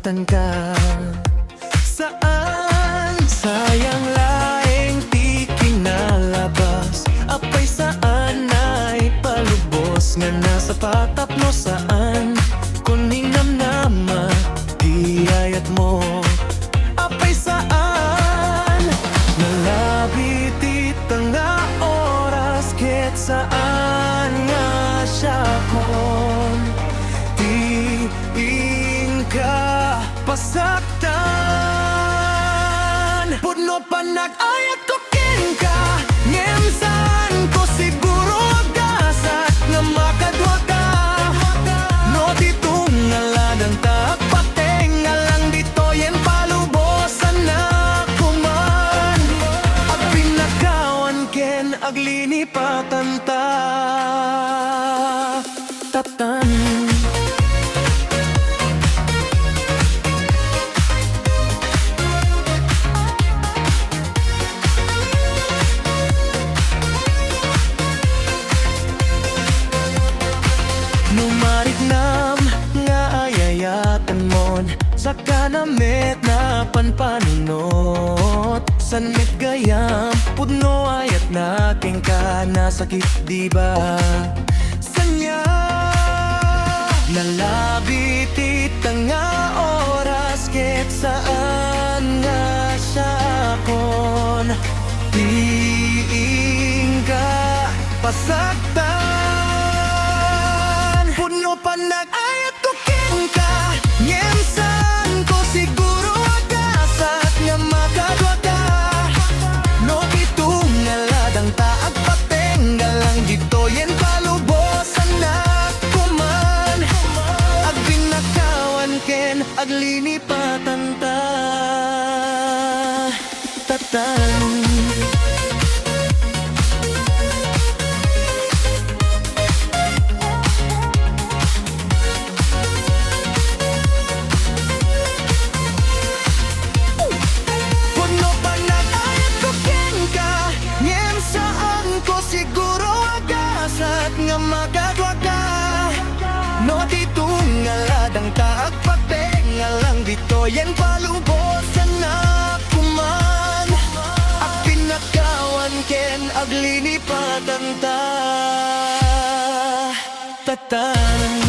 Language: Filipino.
lipatan ka. Saan? Sayang laing di kinalabas. Apay saan ay palubos nga nasa patapno saan. Kuning namnama, di ayat mo. Apay saan? Nalabi ti tanga oras ket saan nga siya kon. Di ka pasaktan. Pudno pa nag-ayat ko ka. Ngem saan ko siguro agasat nga makadwa ka. No ditong ngaladang takpateng nga lang dito yen palubosan na kuman. At pinakawan ken aglinipatan ta. Tatan. Numarik nam nga ayayatan mon. Saka namit na panpanunot. Sanmit gayam, pudno ayat nating ka. Nasakit diba? Sanya nalabi ti tanga oras ket saan nga siya kon. Diing ka pasaktan. Puno pa nag-ayat ko ka. Ngem saan ko siguro agasat nga makadwa ka. No itong ngaladang taag pateng nga lang dito yen palubosan na kuman. Ag binakawan ken aglinipatan ta. Tatan. Siguro agasat nga makadwa ka. No ditong ngaladang taag pateng nga lang dito yen palubosan na kuman. Ak pinakawan ken aglinipatan ta. Tatan.